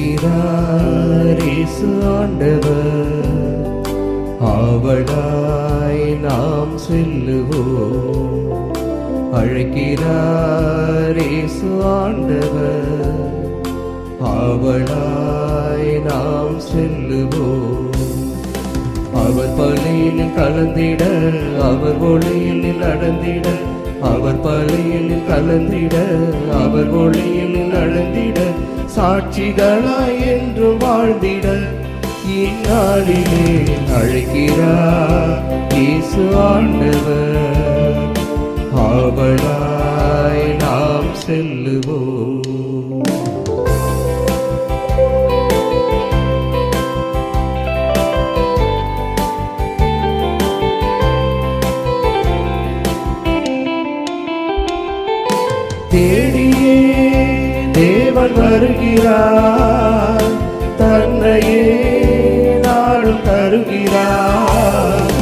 அழைக்கிறார் இயேசு ஆண்டவர், ஆவலாய் நாம் செல்லுவோம். அழைக்கிறார் இயேசு ஆண்டவர், ஆவலாய் நாம் செல்லுவோம். அவர் பலியில் கலந்திட, அவர் ஒளியில் நடந்திட, அவர் பலியில் கலந்திட, அவர் ஒளியில் நடந்திட, சாட்சிகளாய் என்று வாழ்ந்திட இந்நாளிலே அழைக்கிறார் இயேசு ஆண்டவர், ஆவலாய் நாம் செல்லுவோம். தேடியே தேவன் வருகிறார், தன்னையே நாடும் தருகிறார்.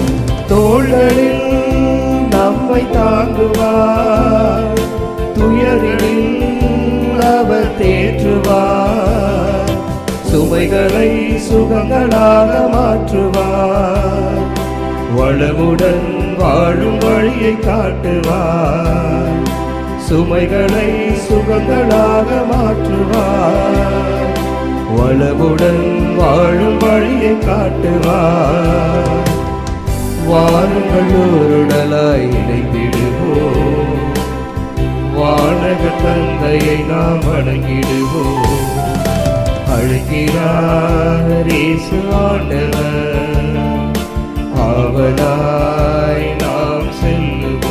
தோள்களில் நம்மை தாங்குவார், துயரில் அவர் தேற்றுவார். சுமைகளை சுகங்களாக மாற்றுவார், வளமுடன் வாழும் வழியை காட்டுவார். சுமைகளை சுகங்களாக மாற்றுவார், வளமுடன் வாழும் வழியை காட்டுவார். வாருங்கள் ஒருடலாய் இணைந்திடுவோம், வானக தந்தையை நாம் வணங்கிடுவோம். அழைக்கிறார் இயேசு ஆண்டவர், ஆவலாய் நாம் செல்லுவோம்.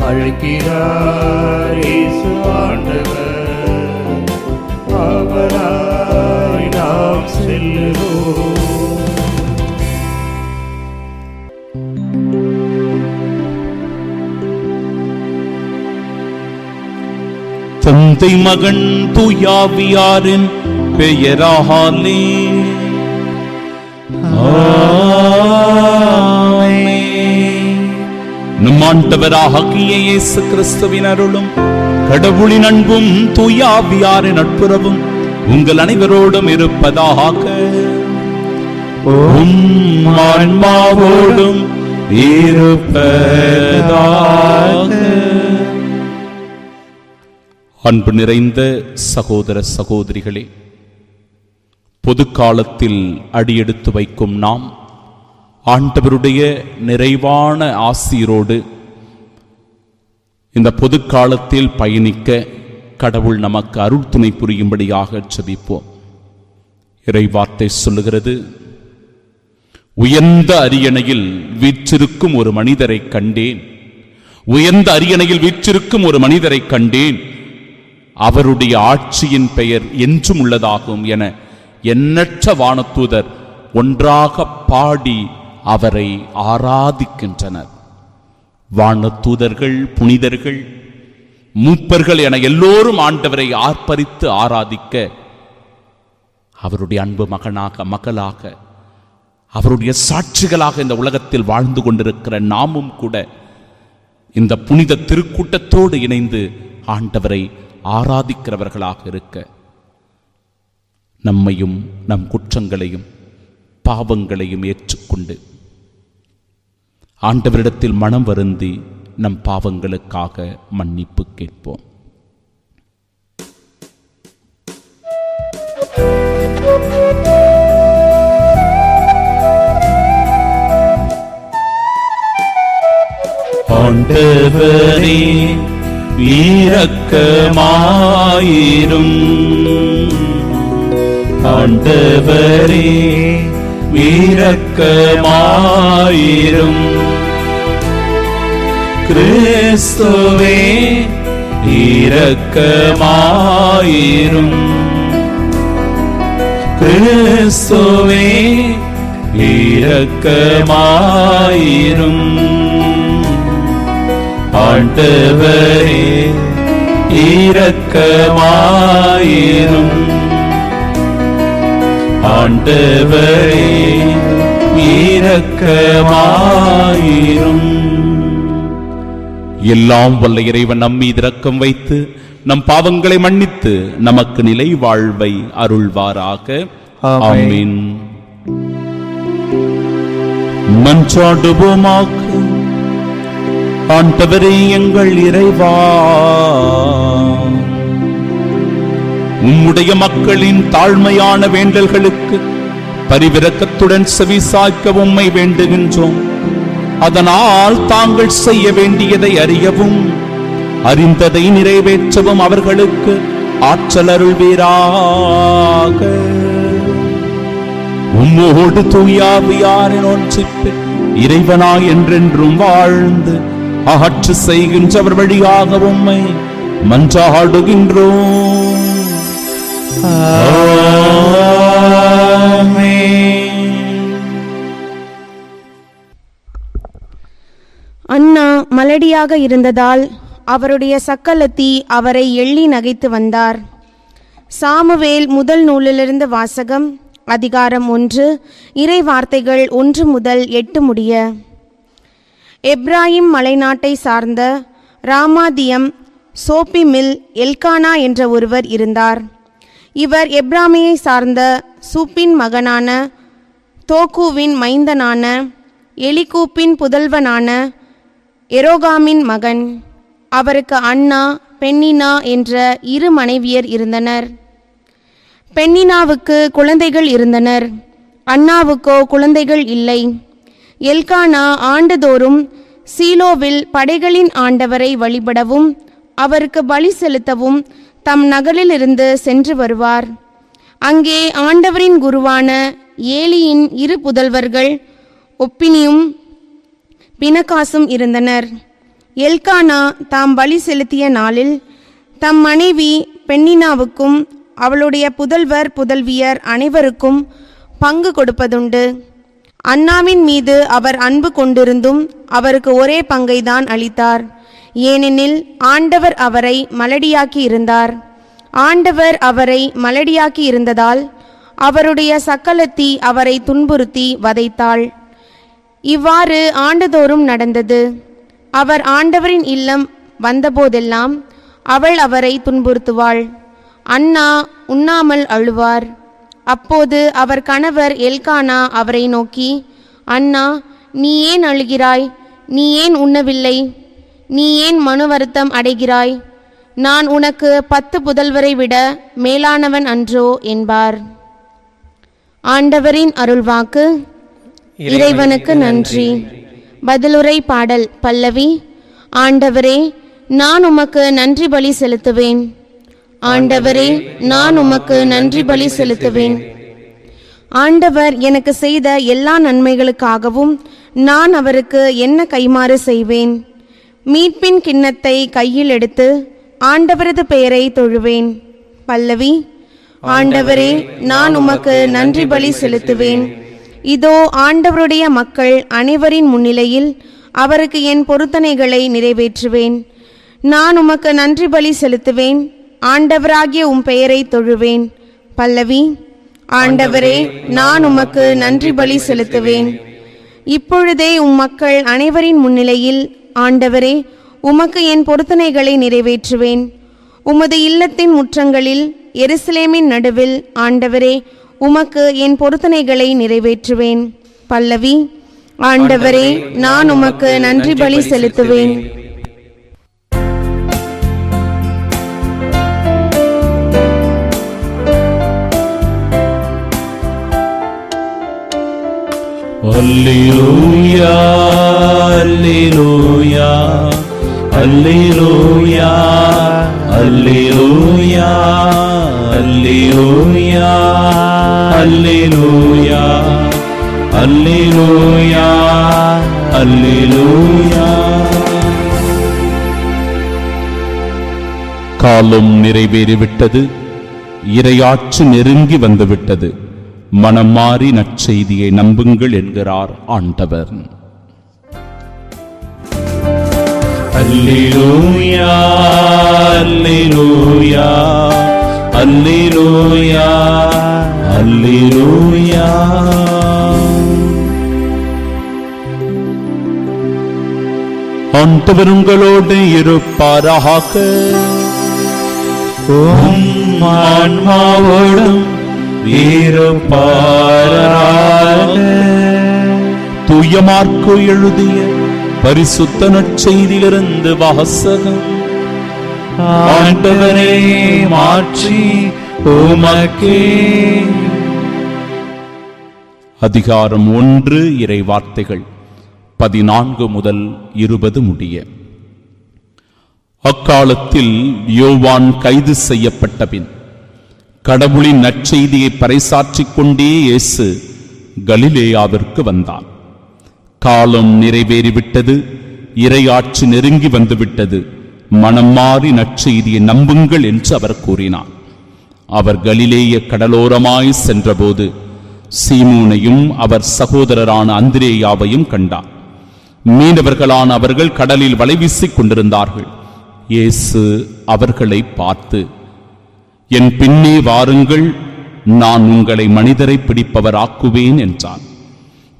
அழைக்கிறார் இயேசு ஆண்டவர், ஆவலாய் நாம் செல்லுவோம். தந்தை மகன் தூயாவியாரின் பெயராலே நம் ஆண்டவராகிய இயேசு கிறிஸ்துவின் அருளும் கடவுளின் அன்பும் தூயாவியாரின் நட்புறவும் உங்கள் அனைவரோடும் இருப்பதாக. ஆன்மாவோடும் இருப்பதாக. அன்பு நிறைந்த சகோதர சகோதரிகளே, பொது காலத்தில் அடியெடுத்து வைக்கும் நாம் ஆண்டவருடைய நிறைவான ஆசீரோடு இந்த பொது காலத்தில் பயணிக்க கடவுள் நமக்கு அருள் துணை புரியும்படியாக ஜெபிப்போம். இறைவார்த்தை சொல்லுகிறது, உயர்ந்த அரியணையில் வீற்றிருக்கும் ஒரு மனிதரை கண்டேன், உயர்ந்த அரியணையில் வீற்றிருக்கும் ஒரு மனிதரை கண்டேன், அவருடைய ஆட்சியின் பெயர் என்றும் உள்ளதாகும் என எண்ணற்ற வானதூதர் ஒன்றாக பாடி அவரை ஆராதிக்கின்றனர். வானதூதர்கள், புனிதர்கள், மூப்பர்கள் என எல்லோரும் ஆண்டவரை ஆர்ப்பரித்து ஆராதிக்க, அவருடைய அன்பு மகனாக மகளாக அவருடைய சாட்சிகளாக இந்த உலகத்தில் வாழ்ந்து கொண்டிருக்கிற நாமும் கூட இந்த புனித திருக்கூட்டத்தோடு இணைந்து ஆண்டவரை ஆராதிக்கிறவர்களாக இருக்க, நம்மையும் நம் குற்றங்களையும் பாவங்களையும் ஏற்றுக்கொண்டு ஆண்டவரிடத்தில் மனம் வருந்தி நம் பாவங்களுக்காக மன்னிப்பு கேட்போம். ஆண்டவரே இரக்கமாயிரும், ஆண்டவரே இரக்கமாயிரும். கிறிஸ்துவே இரக்கமாயிரும், கிறிஸ்துவே இரக்கமாயிரும். ஆண்டவரே இரக்கமாயிரும், ஆண்டவரே இரக்கமாயிரும். எல்லாம் வல்ல இறைவன் நம்மீது இரக்கம் வைத்து நம் பாவங்களை மன்னித்து நமக்கு நிலை வாழ்வை அருள்வாராக. ஆமென். மன்றாடுவோமாக. ஆண்டவரே எங்கள் இறைவா, உம்முடைய மக்களின் தாழ்மையான வேண்டல்களுக்கு பரிவிரக்கத்துடன் செவிசாய்க்க உம்மை வேண்டுகின்றோம். அதனால் தாங்கள் செய்ய வேண்டியதை அறியவும் அறிந்ததை நிறைவேற்றவும் அவர்களுக்கு ஆற்றல் அருள்வீராக. உம்மோடு தூயாவியாரின் ஒன்றிப்பு இறைவனாய் என்றென்றும் வாழ்ந்து ஆட்சி செய்கின்றவர் வழியாக உம்மை மன்றாடுகின்றோம். அன்னா மலடியாக இருந்ததால் அவருடைய சக்கலத்தி அவரை எள்ளி நகைத்து வந்தார். சாமுவேல் முதல் நூலிலிருந்து வாசகம். அதிகாரம் 1, இறை வார்த்தைகள் 1 முதல் 8 முடிய. எப்ராயிம் மலைநாட்டை சார்ந்த ராமாதியம் சோப்பிமில் எல்கானா என்ற ஒருவர் இருந்தார். இவர் எப்ராமியை சார்ந்த சூப்பின் மகனான தோக்கூவின் மைந்தனான எலிகூப்பின் புதல்வனான எரோகாமின் மகன். அவருக்கு அன்னா பென்னினா என்ற 2 மனைவியர் இருந்தனர். பென்னினாவுக்கு குழந்தைகள் இருந்தனர், அன்னாவுக்கோ குழந்தைகள் இல்லை. எல்கானா ஆண்டுதோறும் சீலோவில் படைகளின் ஆண்டவரை வழிபடவும் அவருக்கு பலி செலுத்தவும் தம் நகரிலிருந்து சென்று வருவார். அங்கே ஆண்டவரின் குருவான ஏலியின் 2 புதல்வர்கள் ஒப்பினியும் பினகாசும் இருந்தனர். எல்கானா தாம் பலி செலுத்திய நாளில் தம் மனைவி பென்னினாவுக்கும் அவளுடைய புதல்வர் புதல்வியர் அனைவருக்கும் பங்கு கொடுப்பதுண்டு. அன்னாவின் மீது அவர் அன்பு கொண்டிருந்தும் அவருக்கு ஒரே பங்கைதான் அளித்தார். ஏனெனில் ஆண்டவர் அவரை மலடியாக்கி இருந்தார். ஆண்டவர் அவரை மலடியாக்கி இருந்ததால் அவருடைய சக்கலத்தி அவரை துன்புறுத்தி வதைத்தாள். இவ்வாறு ஆண்டுதோறும் நடந்தது. அவர் ஆண்டவரின் இல்லம் வந்தபோதெல்லாம் அவள் அவரை துன்புறுத்துவாள். அன்னா உண்ணாமல் அழுவார். அப்போது அவர் கணவர் எல்கானா அவரை நோக்கி, அன்னா, நீ ஏன் அழுகிறாய்? நீ ஏன் உண்ணவில்லை? நீ ஏன் மனு வருத்தம் அடைகிறாய்? நான் உனக்கு 10 புதல்வரை விட மேலானவன் அன்றோ என்பார். ஆண்டவரின் அருள்வாக்கு. இறைவனுக்கு நன்றி. பதிலுரை பாடல் பல்லவி. ஆண்டவரே, நான் உமக்கு நன்றி பலி செலுத்துவேன். ஆண்டவரே, நான் உமக்கு நன்றி பலி செலுத்துவேன். ஆண்டவர் எனக்கு செய்த எல்லா நன்மைகளுக்காகவும் நான் அவருக்கு என்ன கைமாறு செய்வேன்? மீட்பின் கிண்ணத்தை கையில் எடுத்து ஆண்டவரது பெயரை தொழுவேன். பல்லவி. ஆண்டவரே, நான் உமக்கு நன்றி பலி செலுத்துவேன். இதோ ஆண்டவருடைய மக்கள் அனைவரின் முன்னிலையில் அவருக்கு என் பொருத்தனைகளை நிறைவேற்றுவேன். நான் உமக்கு நன்றி பலி செலுத்துவேன். ஆண்டவராகிய உம் பெயரை தொழுவேன். பல்லவி. ஆண்டவரே, நான் உமக்கு நன்றி பலி செலுத்துவேன். இப்பொழுதே உம் மக்கள் அனைவரின் முன்னிலையில் ஆண்டவரே, உமக்கு என் பொருத்தனைகளை நிறைவேற்றுவேன். உமது இல்லத்தின் முற்றங்களில் எருசலேமின் நடுவில் ஆண்டவரே, உமக்கு என் பொருத்தனைகளை நிறைவேற்றுவேன். பல்லவி. ஆண்டவரே, நான் உமக்கு நன்றி பலி செலுத்துவேன். அல்லேலூயா, அல்லேலூயா, அல்லேலூயா, அல்லேலூயா, அல்லேலூயா, அல்லேலூயா, அல்லேலூயா, அல்லேலூயா. காலம் நிறைவேறிவிட்டது. இறையாட்சி நெருங்கி வந்துவிட்டது. மனம் மாறி நற்செய்தியை நம்புங்கள் என்கிறார் ஆண்டவர். அல்லேலூயா, அல்லேலூயா, அல்லேலூயா, அல்லேலூயா. ஆண்டவர் உங்களோடு இருப்பாராக. ஆன்மாவோடும் இருப்பாராக. தூய மார்க்கு எழுதிய பரிசுத்த நற்செய்தியிலிருந்து வாசகம். ஆண்டவரே, மாற்றி உமக்கே. அதிகாரம் 1. இறை வார்த்தைகள் 14 முதல் 20 முடிய. அக்காலத்தில் யோவான் கைது செய்யப்பட்ட பின் கடவுளின் நற்செய்தியை பறைசாற்றிக் கொண்டே இயேசு கலிலேயாவிற்கு வந்தார். காலம் நிறைவேறிவிட்டது, இறையாட்சி நெருங்கி வந்துவிட்டது, மனம் மாறி நற்செய்தியை நம்புங்கள் என்று அவர் கூறினார். அவர் கலிலேய கடலோரமாய் சென்றபோது சீமோனையும் அவர் சகோதரரான அந்திரேயாவையும் கண்டார். மீனவர்களான அவர்கள் கடலில் வலை வீசிக் கொண்டிருந்தார்கள். இயேசு அவர்களை பார்த்து, என் பின்னே வாருங்கள், நான் உங்களை மனிதரை பிடிப்பவராக்குவேன் என்றார்.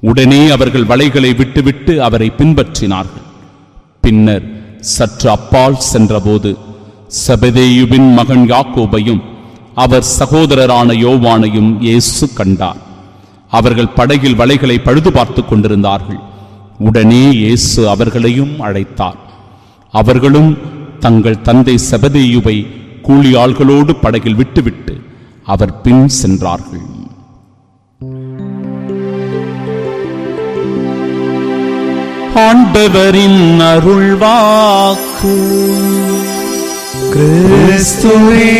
உடனே அவர்கள் வலைகளை விட்டுவிட்டு அவரை பின்பற்றினார்கள். பின்னர் சற்று அப்பால் சென்றபோது செபதேயுவின் மகன் யாக்கோபையும் அவர் சகோதரரான யோவானையும் இயேசு கண்டார். அவர்கள் படகில் வலைகளை பழுது பார்த்து கொண்டிருந்தார்கள். உடனே இயேசு அவர்களையும் அழைத்தார். அவர்களும் தங்கள் தந்தை செபதேயுவை கூலி ஆள்களோடு படகில் விட்டுவிட்டு அவர் பின் சென்றார்கள். ஆண்டவரின் அருள்வாக்கு. கிறிஸ்துவே,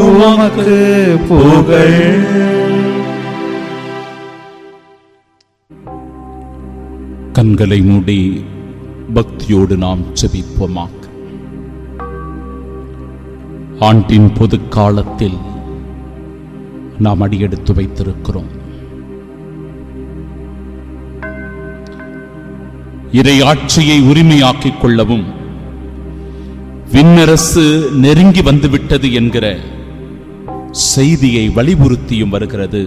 உமக்கு புகழ். கண்களை மூடி பக்தியோடு நாம் ஜெபிப்போமாக. ஆண்டின் பொது காலத்தில் நாம் அடியெடுத்து வைத்திருக்கிறோம். இறை ஆட்சியை உரிமையாக்கிக் கொள்ளவும் விண்ணரசு நெருங்கி வந்துவிட்டது என்கிற செய்தியை வலியுறுத்தியும் வருகிறது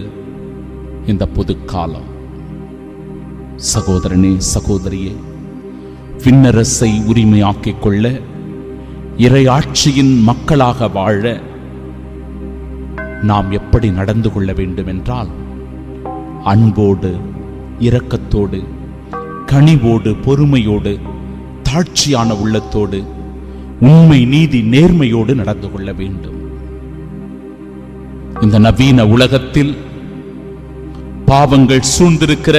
இந்த பொது காலம். சகோதரனே, சகோதரியே, விண்ணரசை உரிமையாக்கிக் கொள்ள, இறை ஆட்சியின் மக்களாக வாழ நாம் எப்படி நடந்து கொள்ள வேண்டும் என்றால், அன்போடு, இரக்கத்தோடு, கனிவோடு, பொறுமையோடு, தாழ்ச்சியான உள்ளத்தோடு, உண்மை, நீதி, நேர்மையோடு நடந்து கொள்ள வேண்டும். இந்த நவீன உலகத்தில் பாவங்கள் சூழ்ந்திருக்கிற,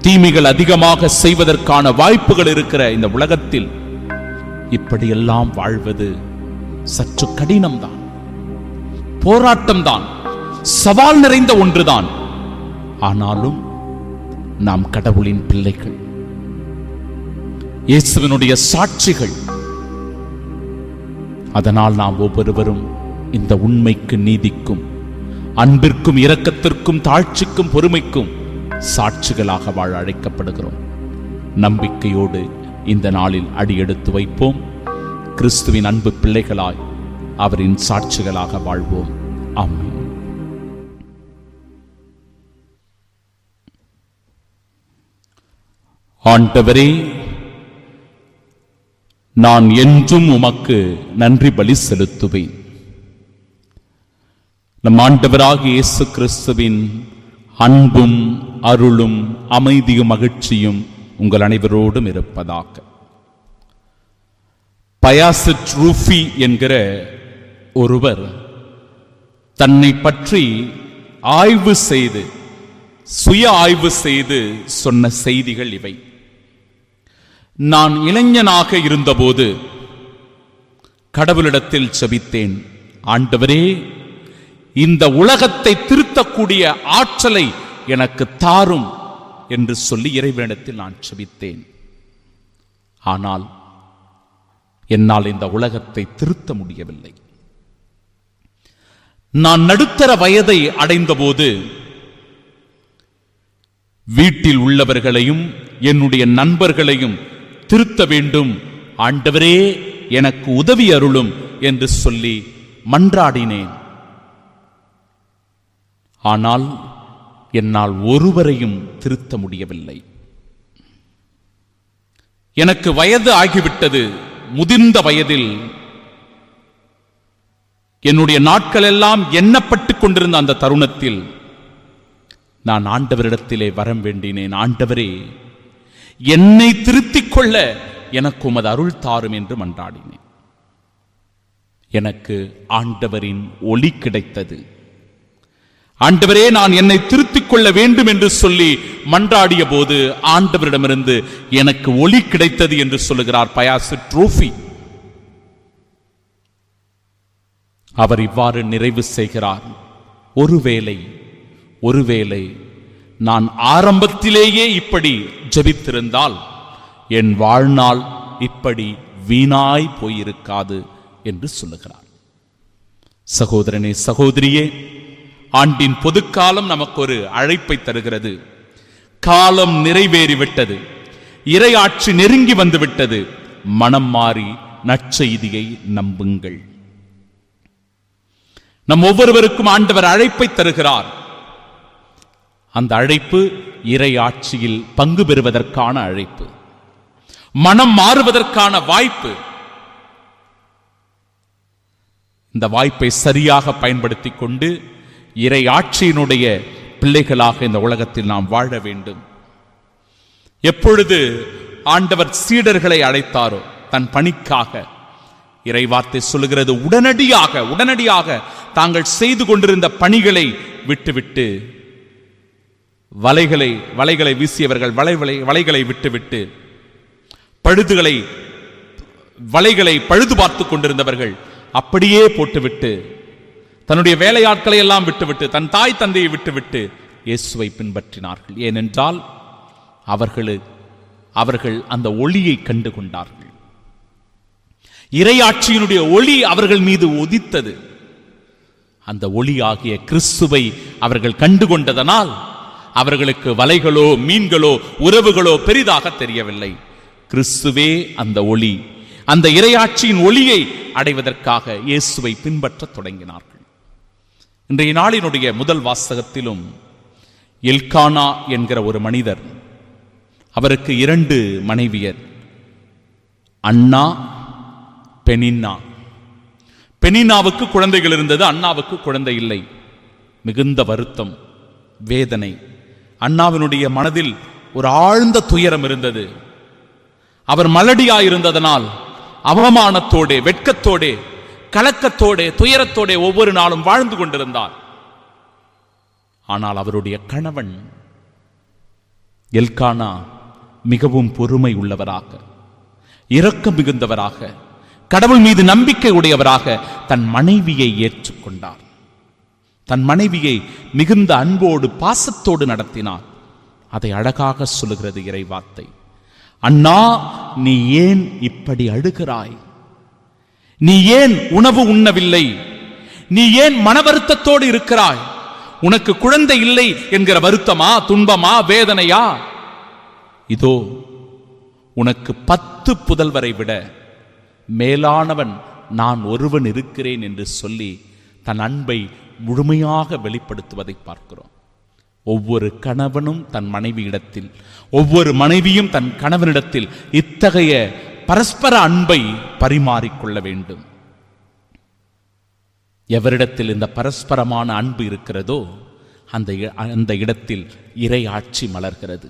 தீமைகள் அதிகமாக செய்வதற்கான வாய்ப்புகள் இருக்கிற இந்த உலகத்தில் இப்படியெல்லாம் வாழ்வது சற்று கடினம்தான், போராட்டம்தான், சவால் நிறைந்த ஒன்றுதான். ஆனாலும் நாம் கடவுளின் பிள்ளைகள், இயேசுவினுடைய சாட்சிகள். அதனால் நாம் ஒவ்வொருவரும் இந்த உண்மைக்கு, நீதிக்கும், அன்பிற்கும், இரக்கத்திற்கும், தாழ்ச்சிக்கும், பொறுமைக்கும் சாட்சிகளாக வாழ அழைக்கப்படுகிறோம். நம்பிக்கையோடு இந்த நாளில் அடியெடுத்து வைப்போம். கிறிஸ்துவின் அன்பு பிள்ளைகளாய் அவரின் சாட்சிகளாக வாழ்வோம். ஆமென். ஆண்டவரே, நான் என்றும் உமக்கு நன்றி பலி செலுத்துவேன். நம் ஆண்டவராகிய இயேசு கிறிஸ்துவின் அன்பும் அருளும் அமைதியும் மகிழ்ச்சியும் உங்கள் அனைவரோடும் இருப்பதாக. பயாசிட் ரூஃபி என்கிற ஒருவர் தன்னை பற்றி ஆய்வு செய்து, சுய ஆய்வு செய்து சொன்ன செய்திகள் இவை. நான் இளைஞனாக இருந்தபோது கடவுளிடத்தில் ஜெபித்தேன், ஆண்டவரே, இந்த உலகத்தை திருத்தக்கூடிய ஆற்றலை எனக்கு தாரும் என்று சொல்லி இறைவனிடத்தில் நான் ஜெபித்தேன். ஆனால் என்னால் இந்த உலகத்தை திருத்த முடியவில்லை. நான் நடுத்தர வயதை அடைந்தபோது வீட்டில் உள்ளவர்களையும் என்னுடைய நண்பர்களையும் திருத்த வேண்டும், ஆண்டவரே எனக்கு உதவி அருளும் என்று சொல்லி மன்றாடினேன். ஆனால் என்னால் ஒருவரையும் திருத்த முடியவில்லை. எனக்கு வயது ஆகிவிட்டது. முதிர்ந்த வயதில் என்னுடைய நாட்கள் எல்லாம் எண்ணப்பட்டுக் கொண்டிருந்த அந்த தருணத்தில் நான் ஆண்டவரிடத்திலே வரம் வேண்டினேன். ஆண்டவரே, என்னை திருத்திக் கொள்ள எனக்கு உமது அருள் தாரும் என்று மன்றாடினேன். எனக்கு ஆண்டவரின் ஒளி கிடைத்தது. ஆண்டவரே, நான் என்னை திருத்திக் கொள்ள வேண்டும் என்று சொல்லி மன்றாடிய போது ஆண்டவரிடமிருந்து எனக்கு ஒளி கிடைத்தது என்று சொல்லுகிறார் பயாசு ட்ரோஃபி. அவர் இவ்வாறு நிறைவு செய்கிறார். ஒருவேளை நான் ஆரம்பத்திலேயே இப்படி ஜெபித்திருந்தால் என் வாழ்நாள் இப்படி வீணாய் போயிருக்காது என்று சொல்லுகிறார். சகோதரனே, சகோதரியே, ஆண்டின் பொதுக்காலம் நமக்கு ஒரு அழைப்பை தருகிறது. காலம் நிறைவேறிவிட்டது. இறையாட்சி நெருங்கி வந்துவிட்டது. மனம் மாறி நற்செய்தியை நம்புங்கள். நம் ஒவ்வொருவருக்கும் ஆண்டவர் அழைப்பை தருகிறார். அந்த அழைப்பு இறை ஆட்சியில் பங்கு பெறுவதற்கான அழைப்பு, மனம் மாறுவதற்கான வாய்ப்பு. இந்த வாய்ப்பை சரியாக பயன்படுத்திக் கொண்டு இறை ஆட்சியினுடைய பிள்ளைகளாக இந்த உலகத்தில் நாம் வாழ வேண்டும். எப்பொழுது ஆண்டவர் சீடர்களை அழைத்தாரோ தன் பணிக்காக, இறைவார்த்தை சொல்லுகிறது, உடனடியாக தாங்கள் செய்து கொண்டிருந்த பணிகளை விட்டுவிட்டு வலைகளை வீசியவர்கள் வலைகளை விட்டுவிட்டு வலைகளை பழுது பார்த்து கொண்டிருந்தவர்கள் அப்படியே போட்டுவிட்டு தன்னுடைய வேலையாட்களை எல்லாம் விட்டுவிட்டு தன் தாய் தந்தையை விட்டுவிட்டு இயேசுவை பின்பற்றினார்கள். ஏனென்றால் அவர்கள் அந்த ஒளியை கண்டு கொண்டார்கள். இறையாட்சியினுடைய ஒளி அவர்கள் மீது உதித்தது. அந்த ஒளி ஆகிய கிறிஸ்துவை அவர்கள் கண்டுகொண்டதனால் அவர்களுக்கு வலைகளோ மீன்களோ உறவுகளோ பெரிதாக தெரியவில்லை. கிறிஸ்துவே அந்த ஒளி. அந்த இறையாட்சியின் ஒளியை அடைவதற்காக இயேசுவை பின்பற்றத் தொடங்கினார்கள். இன்றைய நாளினுடைய முதல் வாசகத்திலும் எல்கானா என்கிற ஒரு மனிதர், அவருக்கு 2 மனைவியர், அன்னா, பெனின்னா. பெனின்னாவுக்கு குழந்தைகள் இருந்தது, அன்னாவுக்கு குழந்தை இல்லை. மிகுந்த வருத்தம், வேதனை. அன்னாவினுடைய மனதில் ஒரு ஆழ்ந்த துயரம் இருந்தது. அவர் மலடியாயிருந்ததனால் அவமானத்தோடே, வெட்கத்தோடே, கலக்கத்தோடே, துயரத்தோடே ஒவ்வொரு நாளும் வாழ்ந்து கொண்டிருந்தார். ஆனால் அவருடைய கணவன் எல்கானா மிகவும் பொறுமை உள்ளவராக, இரக்கம் மிகுந்தவராக, கடவுள் மீது நம்பிக்கை உடையவராக தன் மனைவியை ஏற்றுக்கொண்டார். தன் மனைவியை மிகுந்த அன்போடு பாசத்தோடு நடத்தினார். அதை அழகாக சொல்லுகிறது இறைவார்த்தை. அண்ணா, நீ ஏன் இப்படி அழுகிறாய்? நீ ஏன் உணவு உண்ணவில்லை? நீ ஏன் மன வருத்தத்தோடு இருக்கிறாய்? உனக்கு குழந்தை இல்லை என்கிற வருத்தமா, துன்பமா, வேதனையா? இதோ உனக்கு 10 புதல்வரை விட மேலானவன் நான் ஒருவன் இருக்கிறேன் என்று சொல்லி தன் அன்பை முழுமையாக வெளிப்படுத்துவதை பார்க்கிறோம். ஒவ்வொரு கணவனும் தன் மனைவியிடத்தில், ஒவ்வொரு மனைவியும் தன் கணவனிடத்தில் இத்தகைய பரஸ்பர அன்பை பரிமாறிக்கொள்ள வேண்டும். எவரிடத்தில் இந்த பரஸ்பரமான அன்பு இருக்கிறதோ அந்த இடத்தில் இறை ஆட்சி மலர்கிறது.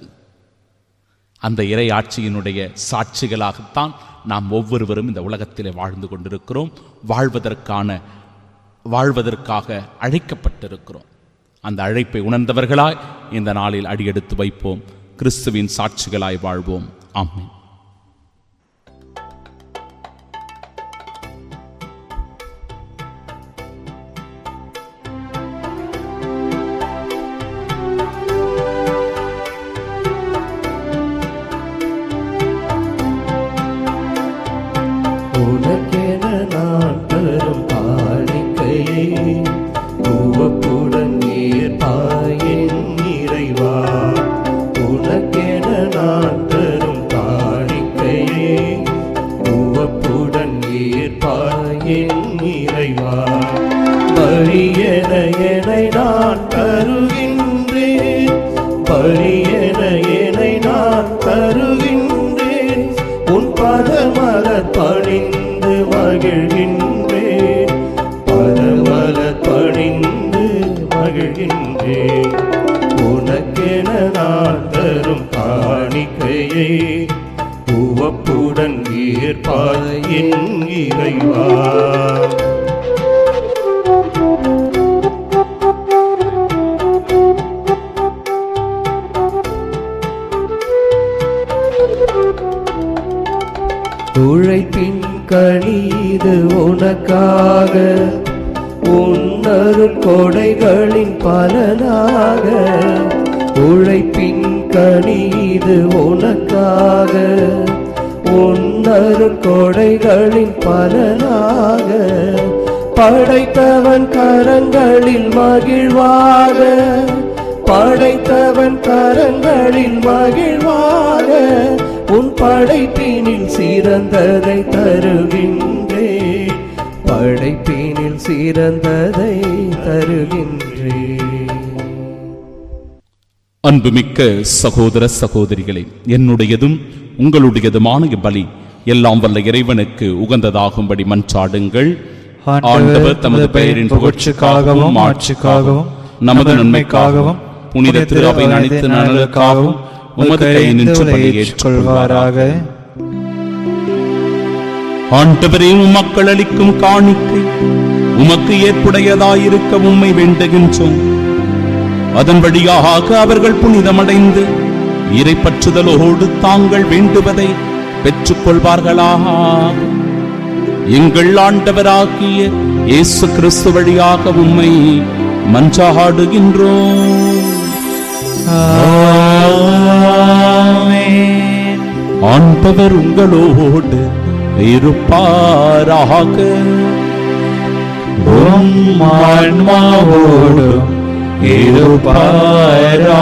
அந்த இறை ஆட்சியினுடைய சாட்சிகளாகத்தான் நாம் ஒவ்வொருவரும் இந்த உலகத்திலே வாழ்ந்து கொண்டிருக்கிறோம். வாழ்வதற்காக அழைக்கப்பட்டிருக்கிறோம். அந்த அழைப்பை உணர்ந்தவர்களாய் இந்த நாளில் அடியெடுத்து வைப்போம். கிறிஸ்துவின் சாட்சிகளாய் வாழ்வோம். ஆமென். உனக்கென நான் தரும் காணிக்கையை உவப்புடன் ஏற்பாயின் இறைவா. உனக்கென நான் தரும் காணிக்கையை உவப்புடன் ஏற்பாயின் இறைவா. பரியென என்னை நான் தருகின்றேன், பரியென என்னை நான் தருகின்றேன். பதமலர் பணிந்து மகிழ்கின்றேன், பதமலர் பணிந்து மகிழ்கின்றேன். உனக்கென நான் தரும் காணிக்கையை உவப்புடன் ஏற்பாய் என் இறைவா. உழைப்பின் கனிது உனக்காக, உன்னரு கொடைகளின் பலனாக. உழைப்பின் கனிது உனக்காக, உன்னரு கொடைகளின் பலனாக. படைத்தவன் கரங்களில் மகிழ்வாக, படைத்தவன் கரங்களில் மகிழ்வாக. உன் படைப்பினில் சிறந்ததை தருகின்றேன், படைப்பினில் சிறந்ததை தருகின்றேன். அன்புமிக்க சகோதர சகோதரிகளே, என்னுடையதும் உங்களுடையதுமான பலி எல்லாம் வல்ல இறைவனுக்கு உகந்ததாகும்படி மன்றாடுங்கள். ஆண்டவர் தமது பெயரின் புகழ்ச்சிக்காகவும் ஆட்சிக்காகவும் நமது நன்மைக்காகவும் புனித திரு அவையின் அனைத்து நலனுக்காகவும் உமது கையில் நின்று பலியை ஏற்றுக்கொள்வாராக. ஆண்டவரே, உமக்கள் அளிக்கும் காணிக்கை உமக்கு ஏற்புடையதாயிருக்க உம்மை வேண்டுகின்றோம். அதன் வழியாக அவர்கள் புனிதமடைந்து இறைப்பற்றுதலோடு தாங்கள் வேண்டுவதை பெற்றுக் கொள்வார்களாக. எங்கள் ஆண்டவராகிய இயேசு கிறிஸ்து வழியாக உம்மை மன்றாடுகின்றோம். ஆமென். ஆண்டவர் உங்களோடு இருப்பாராக. உம் ஆன்மாவோடும் இருப்பாராக.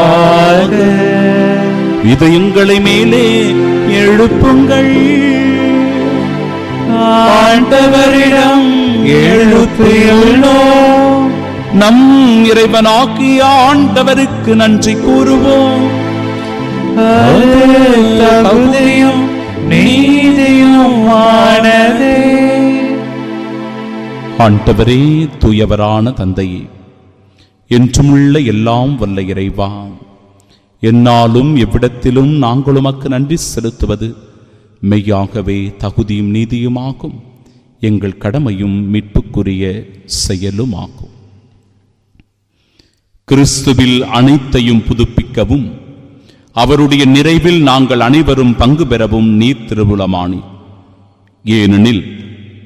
இதயங்களை மேலே எழுப்புங்கள். ஆண்டவரிடம் எழுப்பியுள்ளோம். நம் இறைவனாகிய ஆண்டவருக்கு நன்றி கூறுவோம். அது தகுதியும் நீதியும் ஆனதே. ஆண்டவரே, தூயவரான தந்தையே, என்றுமுள்ள எல்லாம் வல்ல இறைவா, என்னாலும் எவ்விடத்திலும் நாங்கள் உமக்கு நன்றி செலுத்துவது மெய்யாகவே தகுதியும் நீதியுமாகும், எங்கள் கடமையும் மீட்புக்குரிய செயலுமாகும். கிறிஸ்துவில் அனைத்தையும் புதுப்பிக்கவும் அவருடைய நிறைவில் நாங்கள் அனைவரும் பங்கு பெறவும் நீர் திருவுளமானி. ஏனெனில்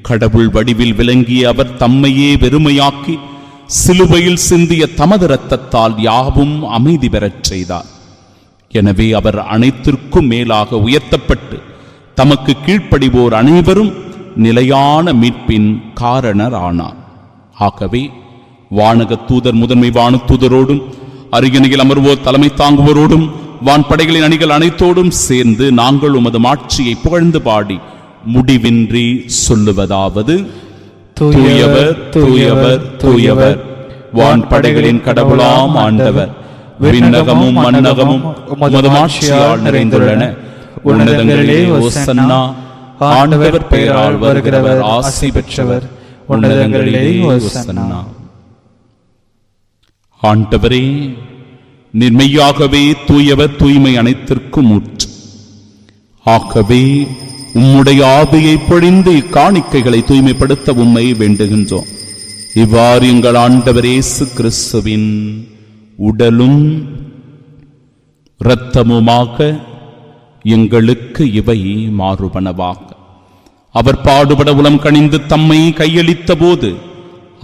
கடவுள் வடிவில் விளங்கிய அவர் தம்மையே வெறுமையாக்கி சிலுவையில் சிந்திய தமது இரத்தத்தால் யாவும் அமைதி பெறச் செய்தார். எனவே அவர் அனைத்திற்கும் மேலாக உயர்த்தப்பட்டு தமக்கு கீழ்ப்படிவோர் அனைவரும் நிலையான மீட்பின் காரணரானார். ஆகவே வானக தூதர் முதன்மை வானதூதரோடும் அரியணையில் அமர்வோர் தலைமை தாங்குவோரோடும் வான்படைகளின் அணிகள் அனைத்தோடும் சேர்ந்து நாங்கள் உமது மாட்சியை புகழ்ந்து பாடி முடிவின்றி சொல்லுவதாவது: தூயவர் தூயவர் தூயவர், வான்படைகளின் கடவுளாம் ஆண்டவர், விண்ணகமும் மண்ணகமும் உமது மாட்சியால் நிறைந்துள்ளன. உன்னதங்களிலே ஓசன்னா. ஆண்டவர் பெயரால் வருகிறவர் ஆசி பெற்றவர். உன்னதங்களிலே ஓசன்னா. ஆண்டவரே, நிர்மையாகவே தூயவர், தூய்மை அனைத்திற்கும் ஊற்று. ஆகவே உம்முடைய ஆவியை பொழிந்து இக்காணிக்கைகளை தூய்மைப்படுத்த உம்மை வேண்டுகின்றோம். இவ்வாறு எங்கள் ஆண்டவர் இயேசு கிறிஸ்துவின் உடலும் இரத்தமுமாக எங்களுக்கு இவை மாறுபனவாக. அவர் பாடுபட உளம் கனிந்து தம்மை கையளித்த போது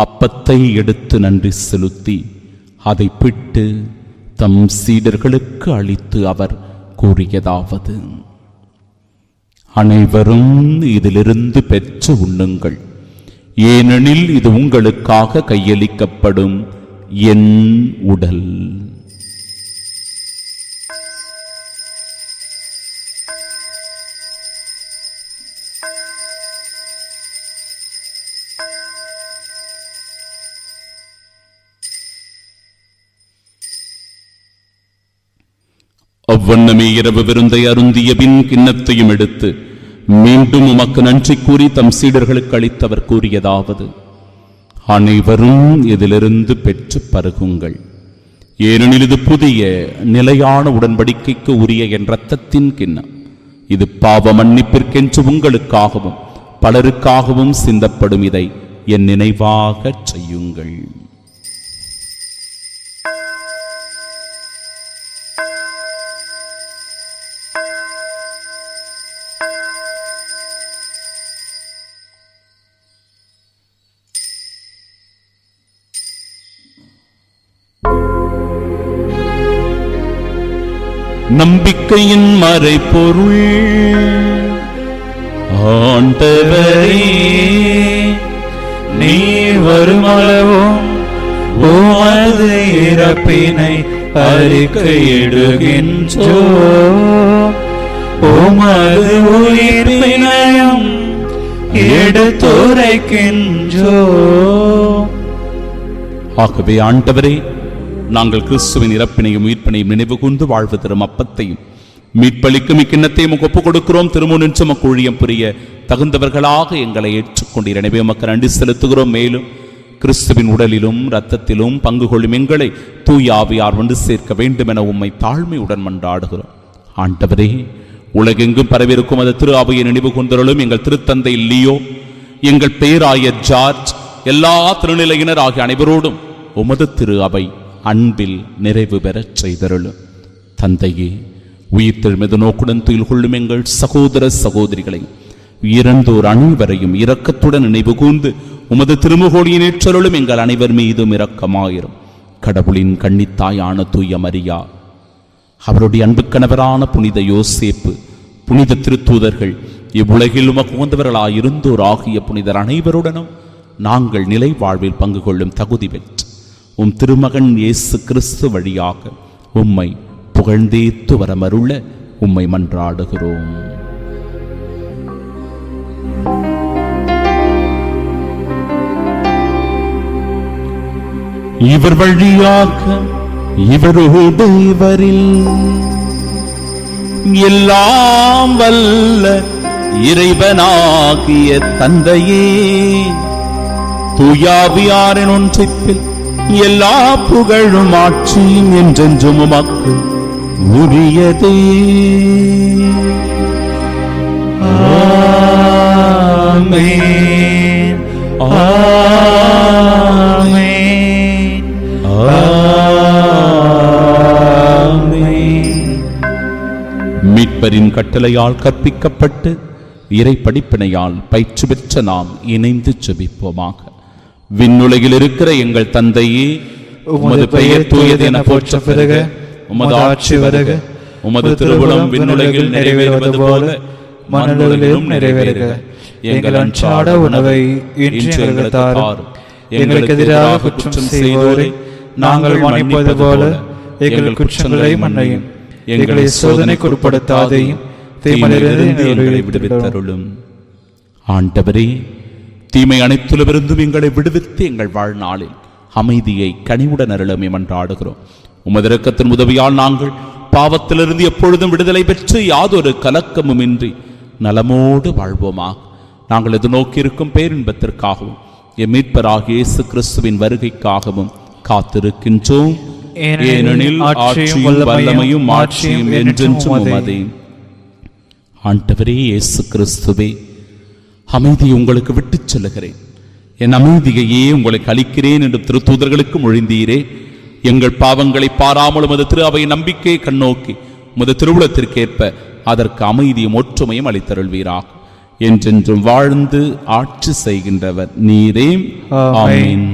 அப்பத்தை எடுத்து நன்றி செலுத்தி அதை பிட்டு தம் சீடர்களுக்கு அளித்து அவர் கூறியதாவது: அனைவரும் இதிலிருந்து பெற்று உண்ணுங்கள், ஏனெனில் இது உங்களுக்காக கையளிக்கப்படும் என் உடல். அவ்வண்ணமே இரவு விருந்தை அருந்திய பின் கிண்ணத்தையும் எடுத்து மீண்டும் உமக்கு நன்றி கூறி தம் சீடர்களுக்கு அளித்தவர் கூறியதாவது: அனைவரும் இதிலிருந்து பெற்று பருகுங்கள், ஏனெனில் இது புதிய நிலையான உடன்படிக்கைக்கு உரிய என் இரத்தத்தின் கிண்ணம். இது பாவ மன்னிப்பிற்கென்று உங்களுக்காகவும் பலருக்காகவும் சிந்தப்படும். இதை என் நினைவாகச் செய்யுங்கள். நம்பிக்கையின் மறைபொருள். ஆண்டவரே, நீர் வருமளவும் உமது இறப்பினை அறிக்கையிடுகின்றோ, உமது உயிர்ப்பினையும் எடுத்துரைக்கின்றோ. ஆகவே ஆண்டவரே, நாங்கள் கிறிஸ்துவின் இறப்பினையும் உயிர்ப்பினையும் நினைவு கூர்ந்து வாழ்வு தரும் அப்பத்தையும் மீட்பளிக்கும் இக்கிண்ணத்தையும் ஒப்புக் கொடுக்கிறோம். திருமுனின்று உமக்கு ஊழியம் புரிய தகுந்தவர்களாக எங்களை ஏற்றுக்கொண்டீர். எனவே உமக்கு நன்றி செலுத்துகிறோம். மேலும் கிறிஸ்துவின் உடலிலும் இரத்தத்திலும் பங்கு கொள்ளும் எங்களை தூய ஆவியார் ஒன்று சேர்க்க வேண்டும் என உம்மை தாழ்மையுடன் மன்றாடுகிறோம். ஆண்டவரே, உலகெங்கும் பரவிருக்கும் அது திரு அவையை நினைவு கொண்டருளும். எங்கள் திருத்தந்தை லியோ, எங்கள் பேராயர் ஜார்ஜ், எல்லா திருநிலையினர் ஆகிய அனைவரோடும் உமது திரு அவை அன்பில் நிறைவு பெறச் செய்தருளும். தந்தையே, உயிர் தெழுமது நோக்குடன் துயில் கொள்ளும் எங்கள் சகோதர சகோதரிகளையும் இறந்தோர் அனைவரையும் இரக்கத்துடன் நினைவு கூர்ந்து உமது திருமுகோடியை நேற்றருளும். எங்கள் அனைவர் மீதும் இரக்கமாயிரும். கடவுளின் கன்னித்தாயான தூய மரியா, அவருடைய அன்பு கணவரான புனித யோசேப்பு, புனித திருத்தூதர்கள், இவ்வுலகில் உமக்கு உகந்தவர்களாயிருந்தோர் ஆகிய புனிதர் அனைவருடனும் நாங்கள் நிலை வாழ்வில் பங்கு கொள்ளும் தகுதி பெற்று உம் திருமகன் இயேசு கிறிஸ்து வழியாக உம்மை புகழ்ந்தேத்து வரமருள உம்மை மன்றாடுகிறோம். இவர் வழியாக இவரோடு இவரில் எல்லாம் வல்ல இறைவனாகிய தந்தையே, தூயாவியாரின் ஒன்றிப்பில் எல்லா புகழும் ஆட்சியும் என்றென்றும் உமக்கு உரியதே. ஆமென், ஆமென், ஆமென். மீட்பரின் கட்டளையால் கற்பிக்கப்பட்டு இறை படிப்பினையால் பயிற்சி பெற்ற நாம் இணைந்து ஜெபிப்போமாக. விண்ணுலகில் இருக்கிற எங்கள் தந்தையே, உமது பெயர் தூயது என போற்ற பெறுக. உமது ஆட்சி வருக. உமது திருவுளம் விண்ணுலகில் நிறைவேறுவது போல மண்ணுலகிலும் நிறைவேறுக. எங்கள் அன்றாட உணவை இன்று எங்களுக்கு தாரும். எங்களுக்கு எதிராக குற்றம் செய்வோரை நாங்கள் மன்னிப்பது போல எங்கள் குற்றங்களை மன்னியும். எங்களை சோதனைக்கு உட்படுத்தாதையும் தீமையிலிருந்து எங்களை விடுவித்தருளும். ஆண்டவரே, தீமை அனைத்திலிருந்தும் எங்களை விடுவித்து எங்கள் வாழ்நாளில் அமைதியை கனிவுடன் அருளும் மன்றாடுகிறோம். உமது இரக்கத்தின் உதவியால் நாங்கள் பாவத்திலிருந்து எப்பொழுதும் விடுதலை பெற்று யாதொரு கலக்கமும் இன்றி நலமோடு வாழ்வோமாக. நாங்கள் எதிர்நோக்கி இருக்கும் பேரின்பத்திற்காகவும் எம் மீட்பராகிய இயேசு கிறிஸ்துவின் வருகைக்காகவும் காத்திருக்கின்றோம். ஏனெனில் ஆட்சியும் வல்லமையும் ஆட்சியும் என்றென்றும் உமதே. ஆண்டவரே இயேசு கிறிஸ்துவே, அமைதியை உங்களுக்கு விட்டுச் செல்லுகிறேன், என் அமைதியையே உங்களுக்கு அளிக்கிறேன் என்று திருத்தூதர்களுக்கு மொழிந்தீரே. எங்கள் பாவங்களை பாராமல் உமது திரு அவை நம்பிக்கையை கண்ணோக்கி உமது திருவுளத்திற்கேற்ப அதற்கு அமைதியும் ஒற்றுமையும் அளித்தருள்வீராக. என்றென்றும் வாழ்ந்து ஆட்சி செய்கின்றவர் நீரே. ஆமென்.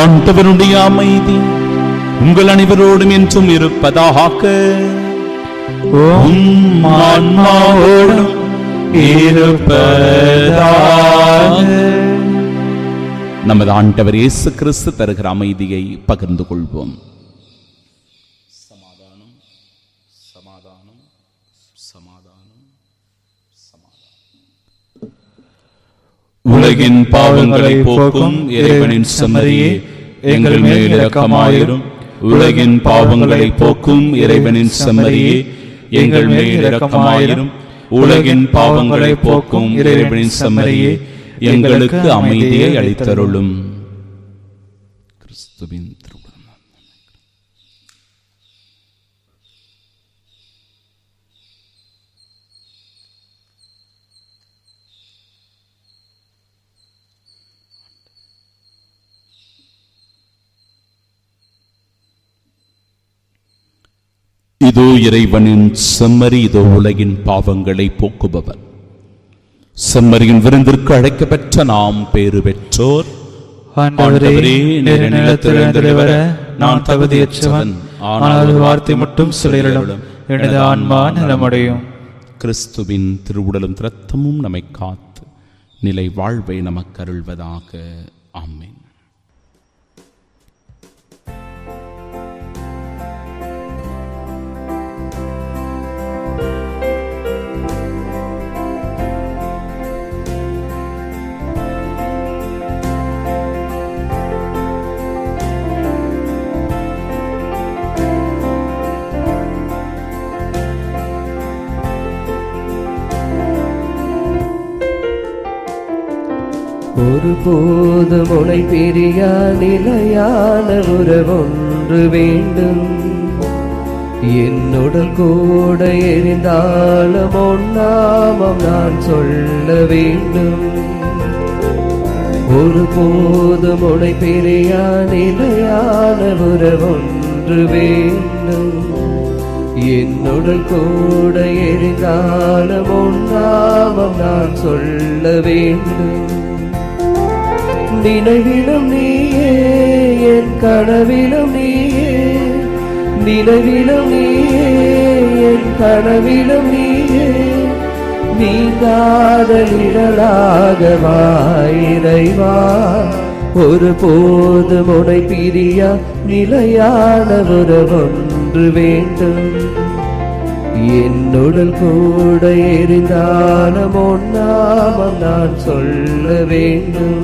ஆண்டவருடைய அமைதி உங்கள் அனைவரோடும் என்றும் இருப்பதாக. உம் ஆன்மாவோடும் இருப்பதாக. நமது ஆண்டவர் இயேசு கிறிஸ்து தருகிற அமைதியை பகிர்ந்து கொள்வோம். சமாதானம், சமாதானம், சமாதானம், சமாதானம். உலகின் பாவங்களை போக்கும் இறைவனின் செம்மறியே, எங்கள் மேல் இரக்கமாயிரும். உலகின் பாவங்களை போக்கும் இறைவனின் செம்மறியே, எங்கள் மேல் இரக்கமாயிரும். உலகின் பாவங்களை போக்கும் இறைவனின் செம்மறியே, எங்களுக்கு அமைதியை அளித்தருளும். கிறிஸ்துவின் திருவுளம். இதோ இறைவனின் செம்மறி, இதோ உலகின் பாவங்களை போக்குபவர். செம்மறியின் விருந்திற்கு அழைக்கப்பெற்ற நாம் பேறு பெற்றோர். ஆண்டவரே, நிலத்திலிருந்து வர நான் தகுதியற்றவன், ஆனால் ஒரு வார்த்தை மட்டும் சொல்லிடலும் எனது ஆன்மா நலமடையும். கிறிஸ்துவின் திருவுடலும் இரத்தமும் நம்மை காத்து நிலை வாழ்வை நமக்கு அருள்வதாக. ஆமென். ஒருபோது முனை பிரியா நிலையான உறவொன்று வேண்டும். என்னுடன் கூட எரிந்தாலும் உன்னாமம் நான் சொல்ல வேண்டும். ஒருபோது முனை பிரியா நிலையான உறவொன்று வேண்டும். என்னுடன் கூட எரிந்தாலும் உன்னாமம் நான் சொல்ல வேண்டும். நினைவிலும் நீயே, என் கனவிலும் நீயே, நினைவிலும் நீயே, என் கனவிலும் நீயே, நீங்காத நிழலாக வா இறைவா. ஒருபோது முனை பிரியா நிலையான உறவொன்று வேண்டும். என்னுடன் கூட எரிந்தாலும் உன்னாமம் நான் சொல்ல வேண்டும்.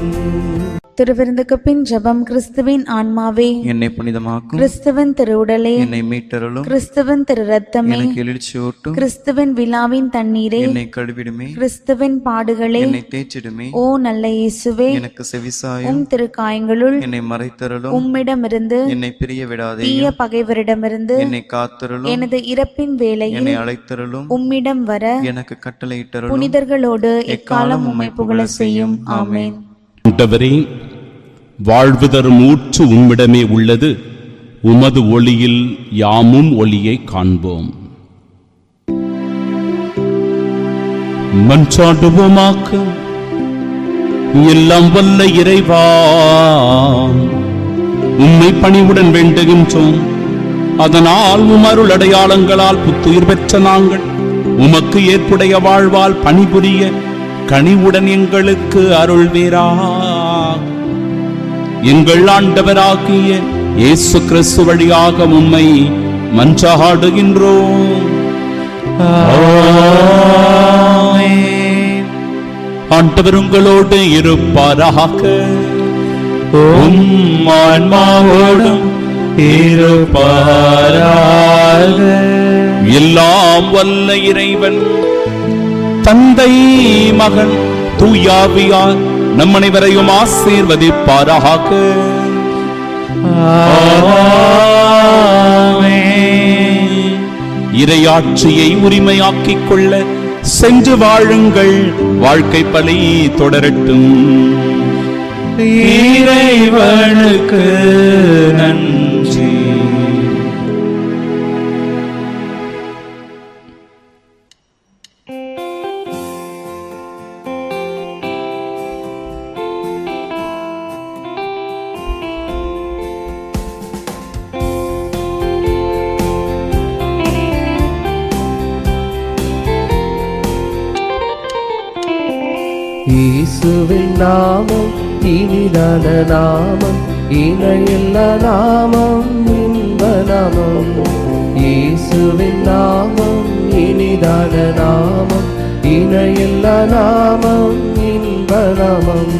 திருவிருந்துக்கு பின் ஜெபம். கிறிஸ்துவின் ஆன்மாவே என்னை புனிதமாக்கும். கிறிஸ்துவின் திருவுடலே என்னை மீட்டருளும். கிறிஸ்துவின் திரு ரத்தமே எனக்கு எழுச்சியூட்டும். கிறிஸ்துவின் விழாவின் தண்ணீரே என்னை கழுவிடுமே. கிறிஸ்துவின் பாடுகளே என்னை தேய்ச்சிடுமே. ஓ நல்ல இயேசுவே, எனக்கு செவிசாயும். உம் திருக்காயங்களுள் என்னை மறைத்தருளும். உம்மிடமிருந்து என்னை பிரிய விடாதே. தீய பகைவரிடமிருந்து என்னை காத்தருளும். எனது இறப்பின் வேளையில் என்னை அழைத்தருளும். உம்மிடம் வர எனக்கு கட்டளையிட்டருளும். புனிதர்களோடு எக்காலம் உம்மை புகழ செய்யும். ஆமென். ஆண்டவரே, வாழ்வு தரும் ஊற்று உம்மிடமே உள்ளது. உமது ஒளியில் யாமும் ஒளியை காண்போம். மன்றாடுவோமாக. எல்லாம் வல்ல இறைவா, உம்மை பணிவுடன் வேண்டுகின்றோம். அதனால் உமருள் அடையாளங்களால் புத்துயிர் பெற்ற நாங்கள் உமக்கு ஏற்புடைய வாழ்வால் பணிபுரிய கனிவுடன் எங்களுக்கு அருள்வீரா. எங்கள் ஆண்டவராகிய இயேசு கிறிஸ்து வழியாக உம்மை மன்றாடுகின்றோம். ஆண்டவர் உங்களோடு இருப்பாராக. உம் ஆன்மாவோடும் இருப்பாராக. எல்லாம் வல்ல இறைவன் தந்தை, மகன், தூயாவியார் நம் அனைவரையும் ஆசீர்வதிப்பாராக. இறையாட்சியை உரிமையாக்கிக் கொள்ள சென்று வாழுங்கள். வாழ்க்கை பலி தொடரட்டும். இறைவனுக்கு நன்றி. இயேசுவின் நாமம் இனிதான நாமம், இணையில்லா நாமம், இன்ப நாமம். இயேசுவின் நாமம் இனிதான நாமம், இணையில்லா நாமம், இன்ப நாமம்.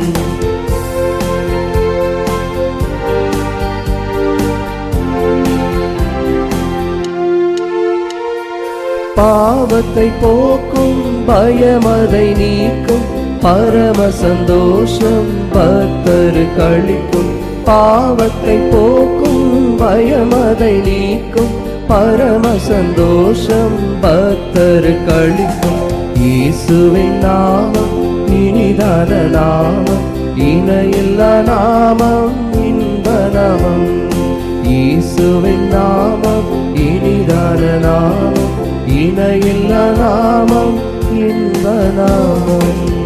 பாவத்தை போக்கும் பயமதை நீக்கும் பரம சந்தோஷம் பக்தருக்கு அளிக்கும். பாவத்தை போக்கும் பயமதை நீக்கும் பரம சந்தோஷம் பக்தருக்கு அளிக்கும். இயேசுவின் நாமம் இனிதான நாமம், இணையில்லா நாமம், இன்ப நாமம். இயேசுவின் நாமம் இனிதான நாமம், இணையில்லா நாமம், இன்ப நாமம்.